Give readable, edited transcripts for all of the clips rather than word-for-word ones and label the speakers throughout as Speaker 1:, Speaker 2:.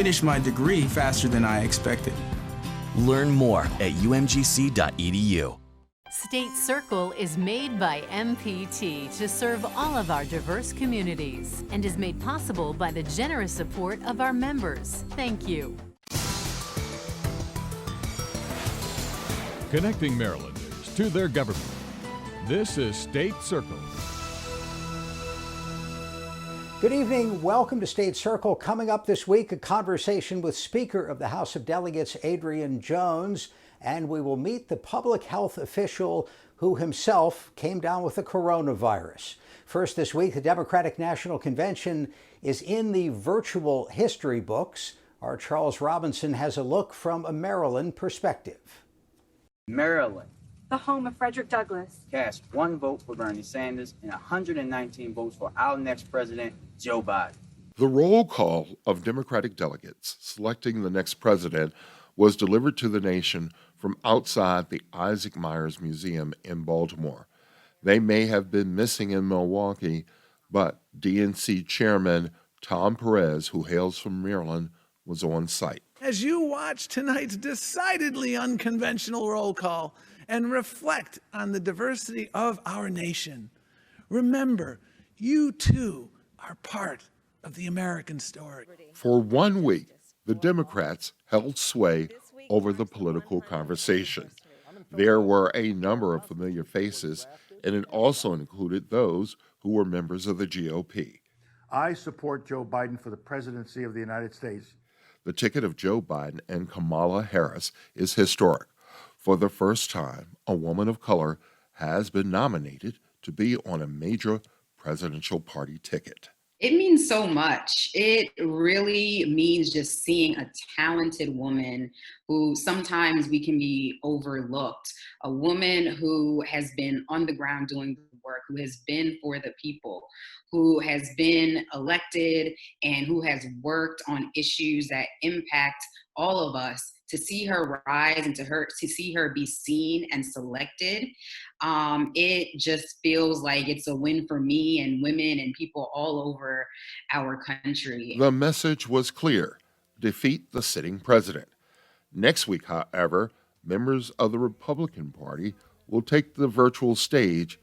Speaker 1: Finished my degree faster than I expected.
Speaker 2: Learn more at umgc.edu.
Speaker 3: State Circle is made by MPT to serve all of our diverse communities and is made possible by the generous support of our members. Thank you.
Speaker 4: Connecting Marylanders to their government. This is State Circle.
Speaker 5: Good evening. Welcome to State Circle. Coming up this week, a conversation with Speaker of the House of Delegates, Adrian Jones, and we will meet the public health official who himself came down with the coronavirus. First this week, the Democratic National Convention is in the virtual history books. Our Charles Robinson has a look from a Maryland perspective.
Speaker 6: Maryland,
Speaker 7: the home of Frederick Douglass,
Speaker 6: cast one vote for Bernie Sanders and 119 votes for our next president, Joe Biden.
Speaker 8: The roll call of Democratic delegates selecting the next president was delivered to the nation from outside the Isaac Myers Museum in Baltimore. They may have been missing in Milwaukee, but DNC Chairman Tom Perez, who hails from Maryland, was on site.
Speaker 9: As you watch tonight's decidedly unconventional roll call and reflect on the diversity of our nation, remember, you too are part of the American story.
Speaker 8: For 1 week, the Democrats held sway over the political conversation. There were a number of familiar faces, and it also included those who were members of the GOP.
Speaker 10: I support Joe Biden for the presidency of the United States.
Speaker 8: The ticket of Joe Biden and Kamala Harris is historic. For the first time, a woman of color has been nominated to be on a major presidential party ticket.
Speaker 11: It means so much. It really means just seeing a talented woman who sometimes we can be overlooked, a woman who has been on the ground doing the work, who has been for the people, who has been elected and who has worked on issues that impact all of us. To see her rise and to see her be seen and selected, it just feels like it's a win for me and women and people all over our country.
Speaker 8: The message was clear: defeat the sitting president. Next week, however, members of the Republican Party will take the virtual stage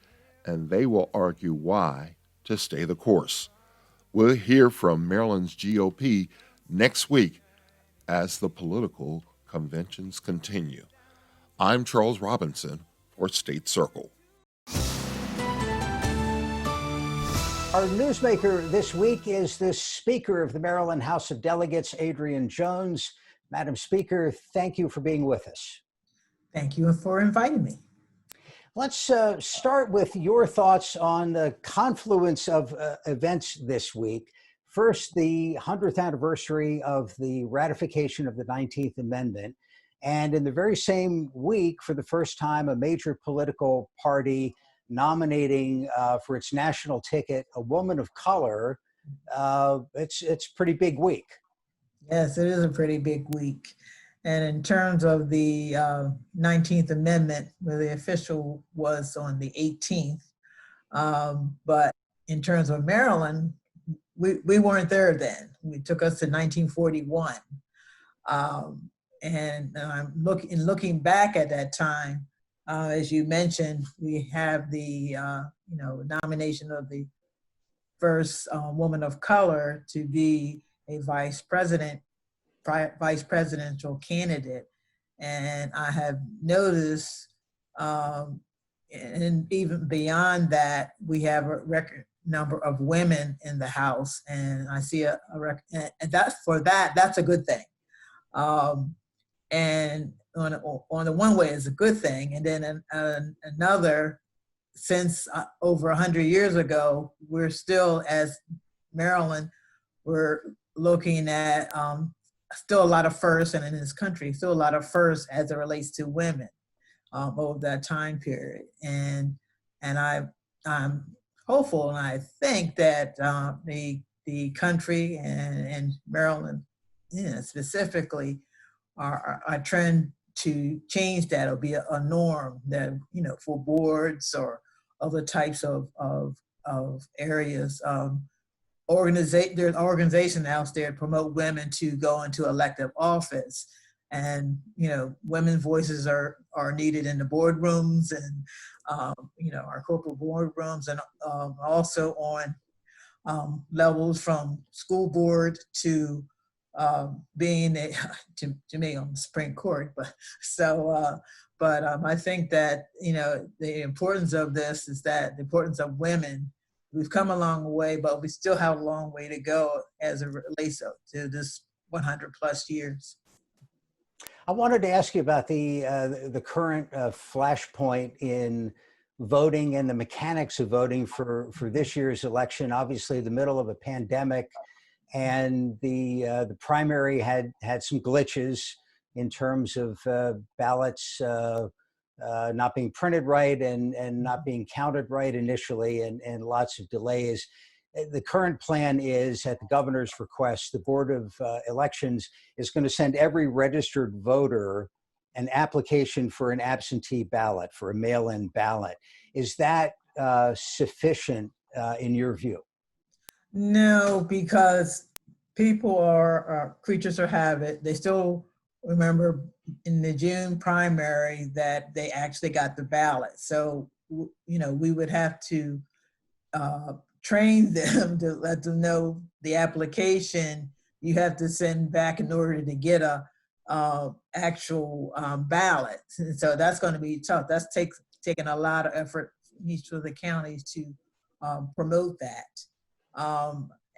Speaker 8: and they will argue why to stay the course. We'll hear from Maryland's GOP next week as the political conventions continue. I'm Charles Robinson for State Circle.
Speaker 5: Our newsmaker this week is the Speaker of the Maryland House of Delegates, Adrian Jones. Madam Speaker, thank you for being with us.
Speaker 12: Thank you for inviting me.
Speaker 5: Let's start with your thoughts on the confluence of events this week. First, the 100th anniversary of the ratification of the 19th Amendment. And in the very same week, for the first time, a major political party nominating for its national ticket a woman of color. It's a pretty big week.
Speaker 12: Yes, it is a pretty big week. And in terms of the 19th Amendment, where the official was on the 18th, but in terms of Maryland, we weren't there then. It took us to 1941. And looking back at that time, as you mentioned, we have the nomination of the first woman of color to be a vice presidential candidate. And I have noticed, and even beyond that, we have a record number of women in the House, and I see and that's a good thing. And on the one way, it's a good thing, and then another, since over 100 years ago, we're still, as Maryland, we're looking at still a lot of firsts, and in this country, still a lot of firsts as it relates to women over that time period. And I'm hopeful, and I think that the country and Maryland, specifically, are trying to change that. It'll be a norm that for boards or other types of areas. there's an organization out there to promote women to go into elective office. And, women's voices are needed in the boardrooms and, our corporate boardrooms, and also on levels from school board to being to me on the Supreme Court. But I think that, the importance of this is that the importance of women. We've come a long way, but we still have a long way to go as it relates to this 100 plus years.
Speaker 5: I wanted to ask you about the current flashpoint in voting and the mechanics of voting for this year's election. Obviously, the middle of a pandemic, and the primary had some glitches in terms of ballots not being printed right and not being counted right initially, and lots of delays. The current plan is, at the governor's request, the Board of Elections is going to send every registered voter an application for an absentee ballot, for a mail-in ballot. Is that sufficient in your view?
Speaker 12: No, because people are creatures of habit. They still remember in the June primary that they actually got the ballot. So, we would have to train them to let them know the application you have to send back in order to get a actual ballot. And so that's going to be tough. That's taking a lot of effort from each of the counties to promote that.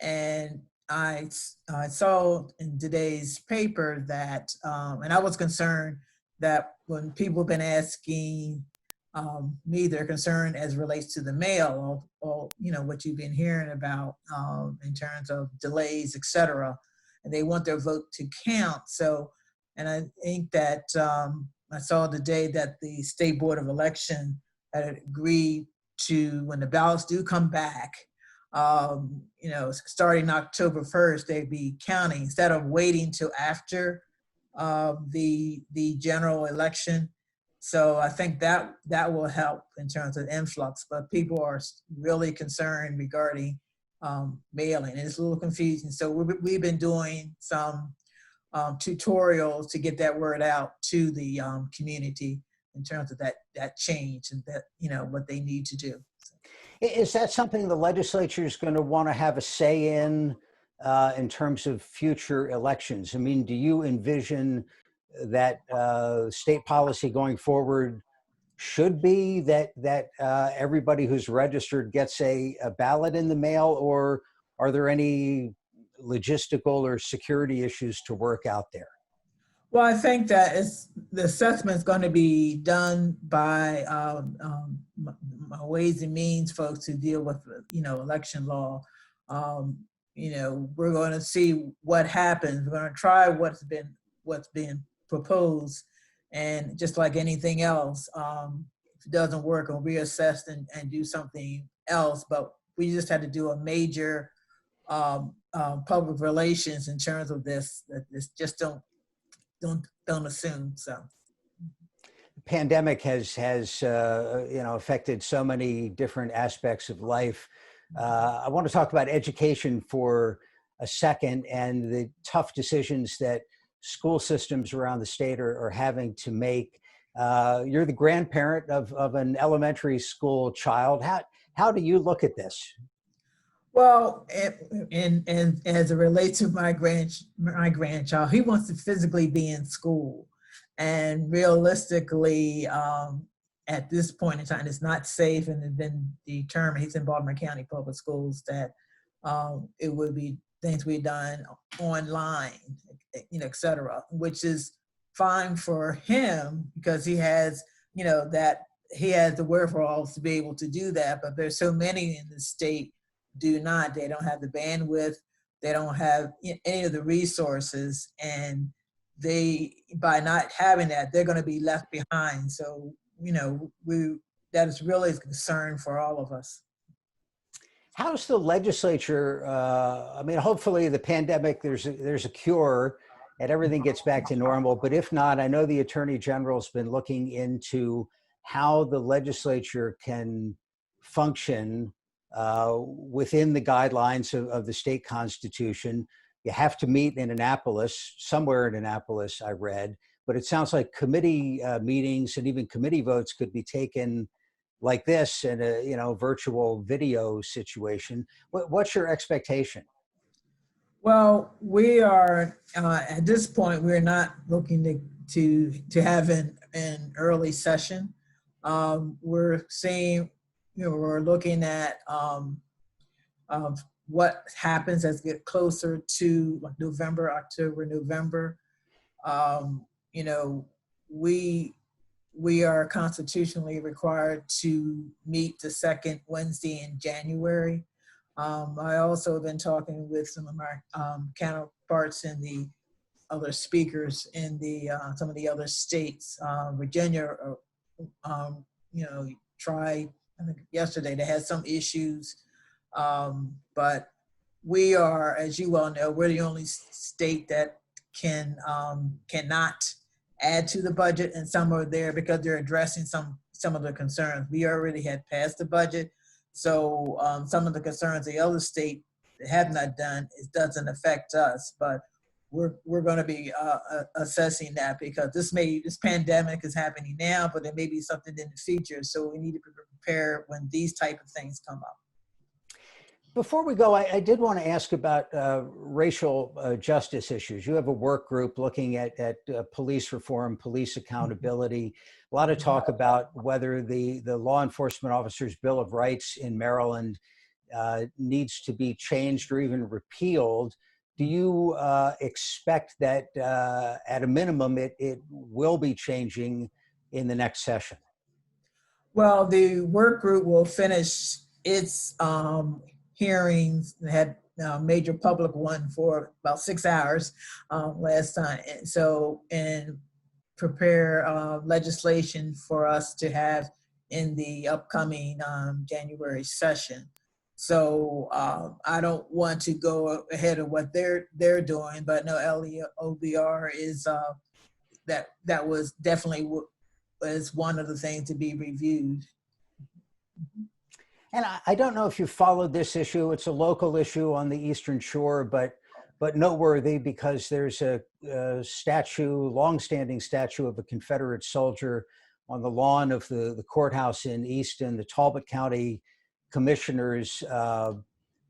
Speaker 12: And I saw in today's paper that, and I was concerned that when people have been asking me their concern as relates to the mail, or what you've been hearing about in terms of delays, et cetera, and they want their vote to count. So, and I think that I saw today that the State Board of Election had agreed to, when the ballots do come back, starting October 1st, they'd be counting instead of waiting till after the general election. So I think that will help in terms of influx, but people are really concerned regarding mailing. And it's a little confusing. So we've been doing some tutorials to get that word out to the community in terms of that change and that, what they need to do.
Speaker 5: Is that something the legislature is going to want to have a say in terms of future elections? I mean, do you envision that state policy going forward should be that everybody who's registered gets a ballot in the mail, or are there any logistical or security issues to work out there?
Speaker 12: Well, I think that the assessment is going to be done by Ways and Means folks who deal with election law. We're going to see what happens. We're going to try what's been proposed, and just like anything else, if it doesn't work, we'll reassess and do something else. But we just had to do a major public relations in terms of this. Just don't assume. So
Speaker 5: the pandemic has affected so many different aspects of life. I want to talk about education for a second, and the tough decisions that school systems around the state are having to make. You're the grandparent of an elementary school child. How do you look at this?
Speaker 12: Well, and as it relates to my grandchild, he wants to physically be in school, and realistically, at this point in time, it's not safe, and it's been determined. He's in Baltimore County Public Schools that it would be things we done online, et cetera, which is fine for him because he has, that he has the wherewithal to be able to do that. But there's so many in the state do not. They don't have the bandwidth. They don't have any of the resources, and by not having that, they're going to be left behind. So, that is really a concern for all of us.
Speaker 5: How's the legislature? Hopefully the pandemic, there's a cure and everything gets back to normal. But if not, I know the Attorney General's been looking into how the legislature can function within the guidelines of the state constitution. You have to meet in Annapolis, somewhere in Annapolis, I read, but it sounds like committee meetings and even committee votes could be taken like this in a virtual video situation. What's your expectation?
Speaker 12: Well, we are at this point. We're not looking to have an early session. We're seeing, we're looking at what happens as we get closer to November, October, November. We are constitutionally required to meet the second Wednesday in January. I also have been talking with some of my counterparts in the other speakers in some of the other states. Virginia, tried, I think yesterday, they had some issues, but we are, as you well know, we're the only state that cannot add to the budget, and some are there because they're addressing some of the concerns. We already had passed the budget, so some of the concerns the other state have not done, it doesn't affect us, but we're going to be assessing that because this pandemic is happening now, but there may be something in the future, so we need to be prepared when these type of things come up.
Speaker 5: Before we go, I did want to ask about racial justice issues. You have a work group looking at police reform, police accountability. A lot of talk about whether the law enforcement officers' Bill of Rights in Maryland needs to be changed or even repealed. Do you expect that at a minimum it will be changing in the next session?
Speaker 12: Well, the work group will finish its hearings. They had a major public one for about 6 hours last time. And prepare legislation for us to have in the upcoming January session. So I don't want to go ahead of what they're doing, but no, LEOBR is that was definitely was one of the things to be reviewed.
Speaker 5: And I don't know if you followed this issue. It's a local issue on the Eastern Shore, but noteworthy because there's a longstanding statue of a Confederate soldier on the lawn of the courthouse in Easton. The Talbot County commissioners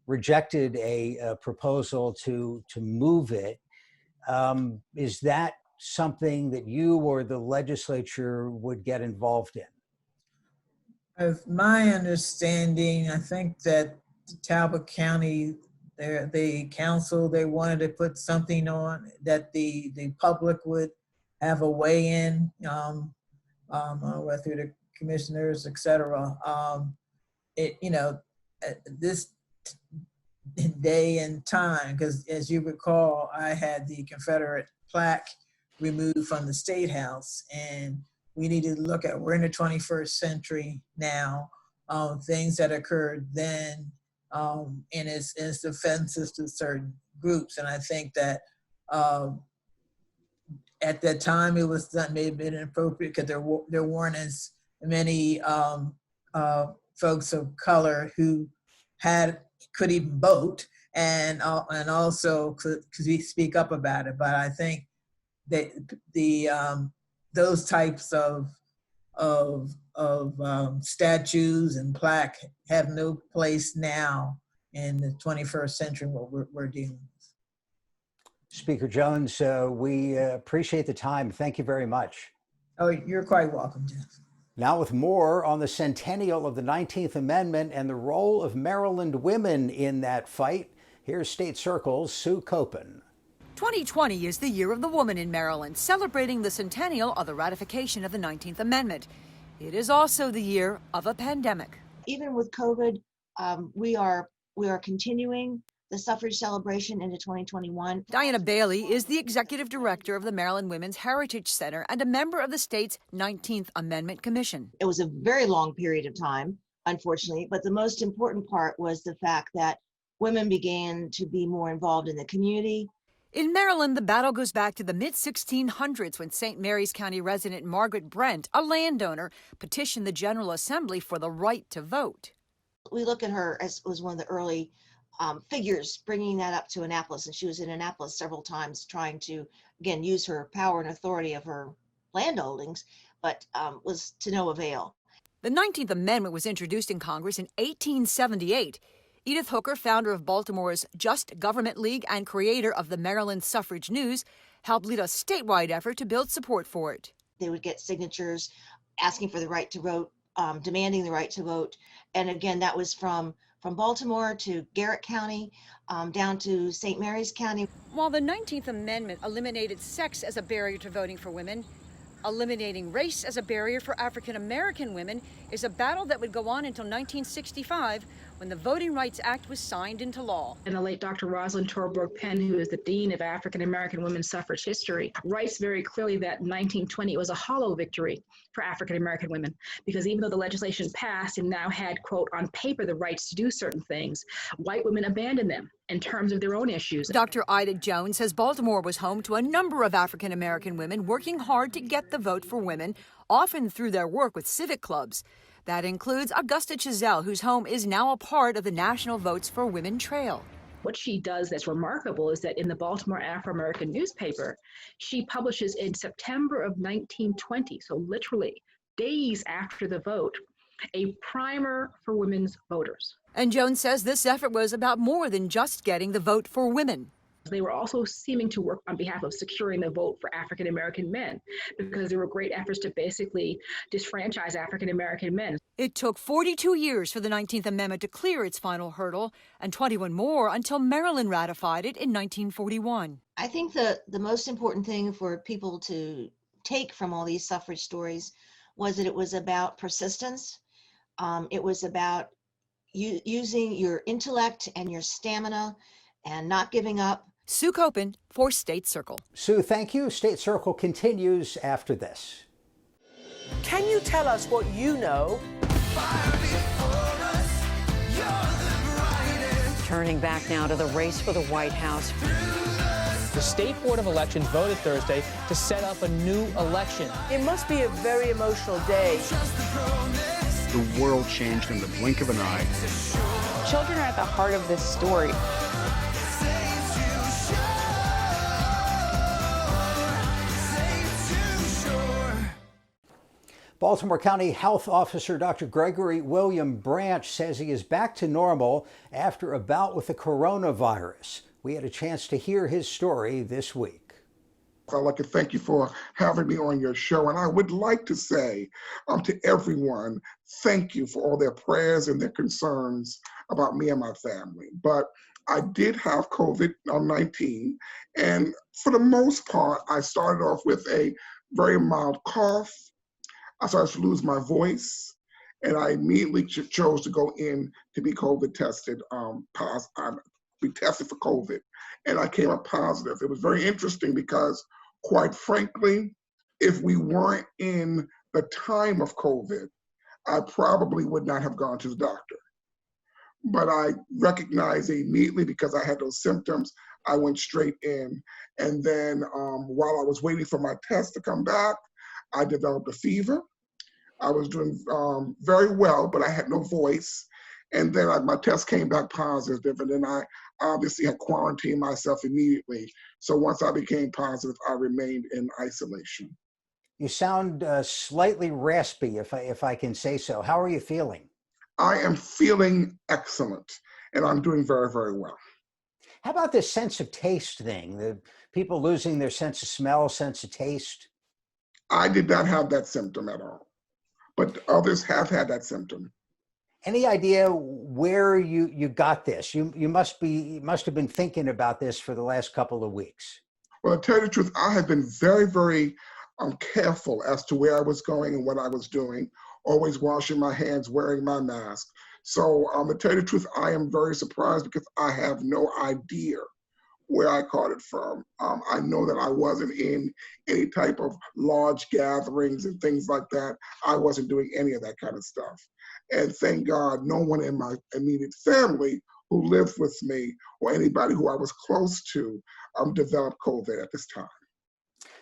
Speaker 5: rejected a proposal to move it. Is that something that you or the legislature would get involved in?
Speaker 12: Of my understanding, I think that Talbot County, the council, they wanted to put something on that the public would have a weigh in, through the commissioners, et cetera. This day and time, because as you recall, I had the Confederate plaque removed from the State House, and we need to look at, we're in the 21st century now, things that occurred then, and it's offensive to certain groups. And I think that at that time it was done, may have been inappropriate because there weren't as many folks of color who could even vote and also could speak up about it. But I think that those types of statues and plaque have no place now in the 21st century, what we're dealing with.
Speaker 5: Speaker Jones, we appreciate the time. Thank you very much.
Speaker 12: Oh, you're quite welcome, Jeff.
Speaker 5: Now with more on the centennial of the 19th Amendment and the role of Maryland women in that fight, here's State Circle's Sue Copen.
Speaker 13: 2020 is the year of the woman in Maryland, celebrating the centennial of the ratification of the 19th Amendment. It is also the year of a pandemic.
Speaker 14: Even with COVID, we are continuing the suffrage celebration into 2021.
Speaker 13: Diana Bailey is the executive director of the Maryland Women's Heritage Center and a member of the state's 19th Amendment Commission.
Speaker 14: It was a very long period of time, unfortunately, but the most important part was the fact that women began to be more involved in the community.
Speaker 13: In Maryland, the battle goes back to the mid-1600s when St. Mary's County resident Margaret Brent, a landowner, petitioned the General Assembly for the right to vote.
Speaker 14: we look at her as was one of the early figures bringing that up to Annapolis, and she was in Annapolis several times trying to, again, use her power and authority of her land holdings, but was to no avail.
Speaker 13: The 19th Amendment was introduced in Congress in 1878. Edith Hooker, founder of Baltimore's Just Government League and creator of the Maryland Suffrage News, helped lead a statewide effort to build support for it.
Speaker 14: They would get signatures asking for the right to vote, demanding the right to vote. And again, that was from Baltimore to Garrett County, down to St. Mary's County.
Speaker 13: While the 19th Amendment eliminated sex as a barrier to voting for women, eliminating race as a barrier for African American women is a battle that would go on until 1965, when the Voting Rights Act was signed into law.
Speaker 15: And the late Dr. Rosalind Torbrook Penn, who is the Dean of African American women's suffrage history, writes very clearly that in 1920 it was a hollow victory for African American women, because even though the legislation passed and now had, quote, on paper the rights to do certain things, white women abandoned them in terms of their own issues.
Speaker 13: Dr. Ida Jones says Baltimore was home to a number of African American women working hard to get the vote for women, often through their work with civic clubs. That includes Augusta Chazelle, whose home is now a part of the National Votes for Women Trail.
Speaker 15: What she does that's remarkable is that in the Baltimore Afro-American newspaper, she publishes in September of 1920, so literally days after the vote, a primer for women's voters.
Speaker 13: And Jones says this effort was about more than just getting the vote for women.
Speaker 15: They were also seeming to work on behalf of securing the vote for African American men, because there were great efforts to basically disfranchise African American men.
Speaker 13: It took 42 years for the 19th Amendment to clear its final hurdle, and 21 more until Maryland ratified it in 1941.
Speaker 14: I think the most important thing for people to take from all these suffrage stories was that it was about persistence. It was about using your intellect and your stamina and not giving up.
Speaker 13: Sue Copen for State Circle.
Speaker 5: Sue, thank you. State Circle continues after this.
Speaker 16: Can you tell us what you know?
Speaker 17: Turning back now to the race for the White House.
Speaker 18: The State Board of Elections voted Thursday to set up a new election.
Speaker 16: It must be a very emotional day.
Speaker 19: The world changed in the blink of an eye.
Speaker 20: Children are at the heart of this story.
Speaker 5: Baltimore County Health Officer Dr. Gregory William Branch says he is back to normal after a bout with the coronavirus. We had a chance to hear his story this week.
Speaker 21: I'd like to thank you for having me on your show. And I would like to say to everyone, thank you for all their prayers and their concerns about me and my family. But I did have COVID-19. And for the most part, I started off with a very mild cough. I started to lose my voice, and I immediately chose to go in to be COVID tested, be tested for COVID, and I came up positive. It was very interesting because, quite frankly, if we weren't in the time of COVID, I probably would not have gone to the doctor. But I recognized immediately because I had those symptoms, I went straight in. And then while I was waiting for my test to come back, I developed a fever. I was doing very well, but I had no voice. And then my test came back positive, and then I obviously had quarantined myself immediately. So once I became positive, I remained in isolation.
Speaker 5: You sound slightly raspy, if I can say so. How are you feeling?
Speaker 21: I am feeling excellent, and I'm doing very, very well.
Speaker 5: How about this sense of taste thing? The people losing their sense of smell, sense of taste?
Speaker 21: I did not have that symptom at all, but others have had that symptom.
Speaker 5: Any idea where you got this? You must have been thinking about this for the last couple of weeks.
Speaker 21: Well, to tell you the truth, I have been very, very careful as to where I was going and what I was doing, always washing my hands, wearing my mask. So to tell you the truth, I am very surprised because I have no idea where I caught it from. I know that I wasn't in any type of large gatherings and things like that. I wasn't doing any of that kind of stuff. And thank God, no one in my immediate family who lived with me or anybody who I was close to developed COVID at this time.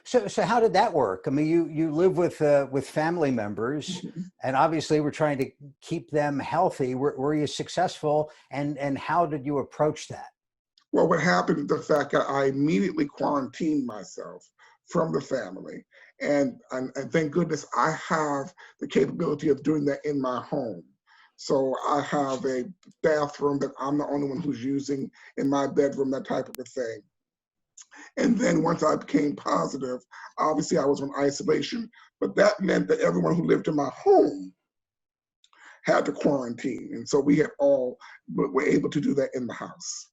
Speaker 5: So how did that work? I mean, you live with family members, and obviously we're trying to keep them healthy. Were you successful, and how did you approach that?
Speaker 21: Well, what happened is the fact that I immediately quarantined myself from the family. And thank goodness I have the capability of doing that in my home. So I have a bathroom that I'm the only one who's using in my bedroom, that type of a thing. And then once I became positive, obviously I was on isolation, but that meant that everyone who lived in my home had to quarantine. And so we had all were able to do that in the house.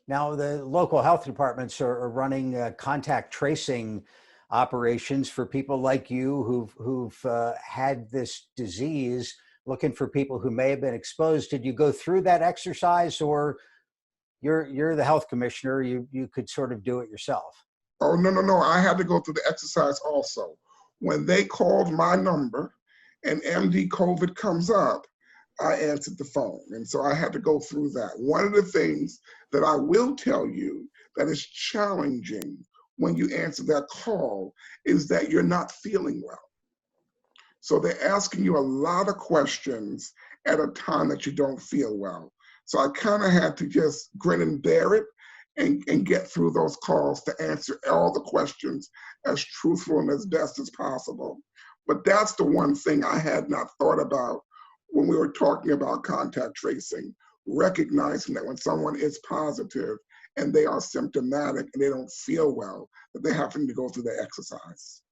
Speaker 5: Now, the local health departments are running contact tracing operations for people like you who've had this disease, looking for people who may have been exposed. Did you go through that exercise, or you're the health commissioner, you could sort of do it yourself?
Speaker 21: Oh, no. I had to go through the exercise also. When they called my number and MD COVID comes up, I answered the phone. And so I had to go through that. One of the things that I will tell you that is challenging when you answer that call is that you're not feeling well. So they're asking you a lot of questions at a time that you don't feel well. So I kind of had to just grin and bear it and get through those calls to answer all the questions as truthful and as best as possible. But that's the one thing I had not thought about when we were talking about contact tracing, recognizing that when someone is positive and they are symptomatic and they don't feel well, that they have to go through the exercise.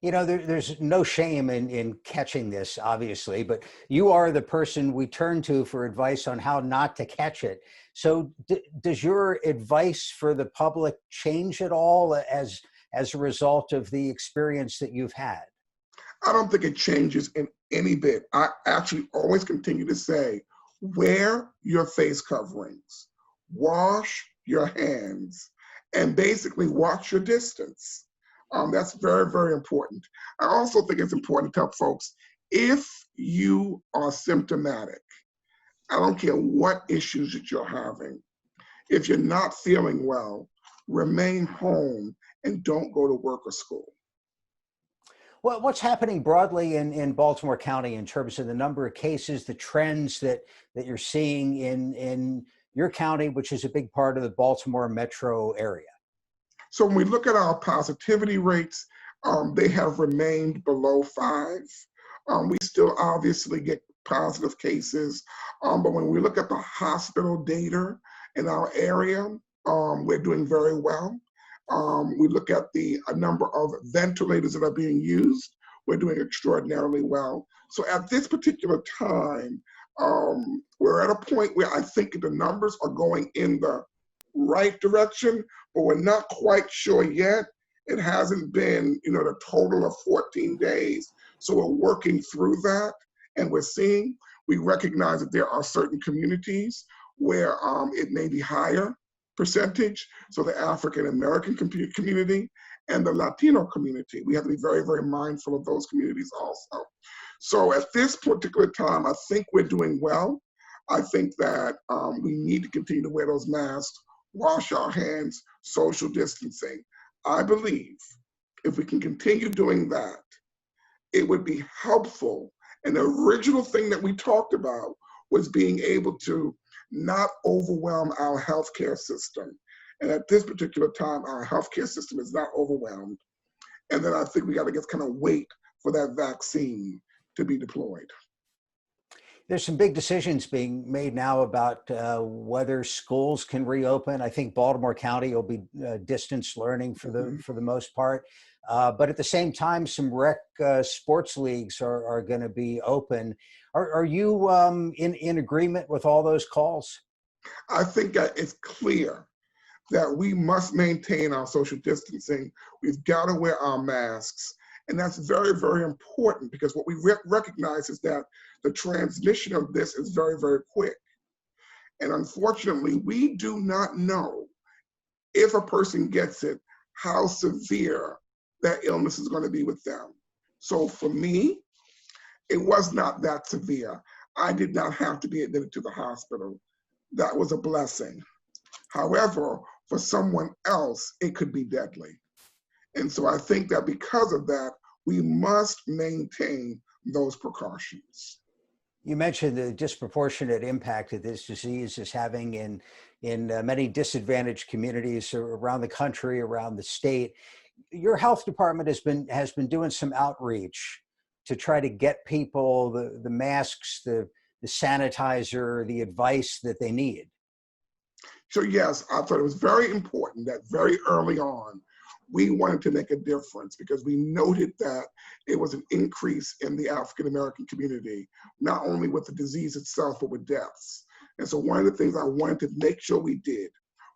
Speaker 5: You know, there's no shame in catching this, obviously, but you are the person we turn to for advice on how not to catch it. So does your advice for the public change at all as a result of the experience that you've had?
Speaker 21: I don't think it changes in any bit. I actually always continue to say, wear your face coverings, wash your hands, and basically watch your distance. That's very, very important. I also think it's important to tell folks, if you are symptomatic, I don't care what issues that you're having, if you're not feeling well, remain home and don't go to work or school.
Speaker 5: Well, what's happening broadly in Baltimore County in terms of the number of cases, the trends that you're seeing in your county, which is a big part of the Baltimore metro area?
Speaker 21: So when we look at our positivity rates, they have remained below 5. We still obviously get positive cases, but when we look at the hospital data in our area, we're doing very well. We look at the number of ventilators that are being used, we're doing extraordinarily well. So at this particular time, we're at a point where I think the numbers are going in the right direction, but we're not quite sure yet. It hasn't been, the total of 14 days. So we're working through that, and we recognize that there are certain communities where it may be higher percentage. So the African American community and the Latino community, we have to be very, very mindful of those communities also. So at this particular time, I think we're doing well. I think that we need to continue to wear those masks, wash our hands, social distancing. I believe if we can continue doing that, it would be helpful. And the original thing that we talked about was being able to not overwhelm our healthcare system. And at this particular time, our healthcare system is not overwhelmed. And then I think we got to just kind of wait for that vaccine to be deployed.
Speaker 5: There's some big decisions being made now about whether schools can reopen. I think Baltimore County will be distance learning for the most part. But at the same time, some rec sports leagues are going to be open. Are you in agreement with all those calls?
Speaker 21: I think that it's clear that we must maintain our social distancing. We've got to wear our masks. And that's very, very important, because what we recognize is that the transmission of this is very, very quick. And unfortunately, we do not know if a person gets it, how severe that illness is going to be with them. So for me, it was not that severe. I did not have to be admitted to the hospital. That was a blessing. However, for someone else, it could be deadly. And so I think that because of that, we must maintain those precautions.
Speaker 5: You mentioned the disproportionate impact that this disease is having in many disadvantaged communities around the country, around the state. Your health department has been doing some outreach to try to get people the masks, the sanitizer, the advice that they need.
Speaker 21: So yes, I thought it was very important that very early on, we wanted to make a difference because we noted that it was an increase in the African American community, not only with the disease itself, but with deaths. And so one of the things I wanted to make sure we did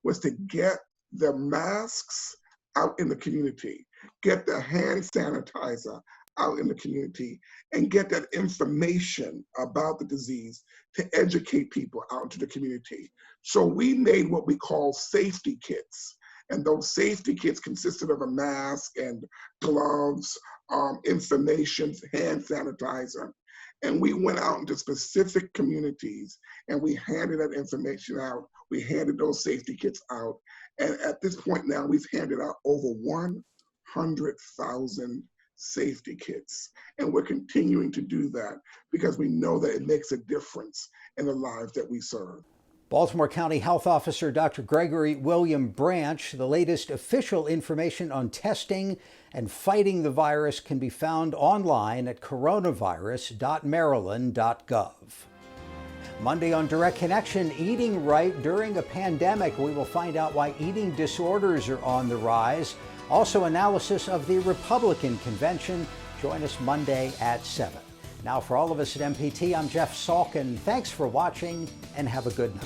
Speaker 21: was to get the masks out in the community, get the hand sanitizer out in the community, and get that information about the disease to educate people out into the community. So we made what we call safety kits. And those safety kits consisted of a mask and gloves, information, hand sanitizer. And we went out into specific communities and we handed that information out. We handed those safety kits out. And at this point now, we've handed out over 100,000 safety kits. And we're continuing to do that because we know that it makes a difference in the lives that we serve.
Speaker 5: Baltimore County Health Officer Dr. Gregory William Branch, the latest official information on testing and fighting the virus can be found online at coronavirus.maryland.gov. Monday on Direct Connection, eating right during a pandemic. We will find out why eating disorders are on the rise. Also, analysis of the Republican convention. Join us Monday at 7. Now, for all of us at MPT, I'm Jeff Salkin. Thanks for watching and have a good night.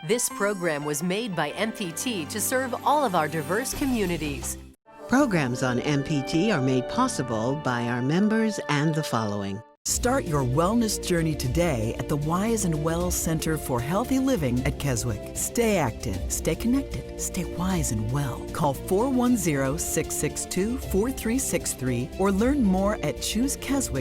Speaker 3: This program was made by MPT to serve all of our diverse communities.
Speaker 1: Programs on MPT are made possible by our members and the following.
Speaker 22: Start your wellness journey today at the Wise and Well Center for Healthy Living at Keswick. Stay active, stay connected, stay wise and well. Call 410-662-4363 or learn more at choosekeswick.org.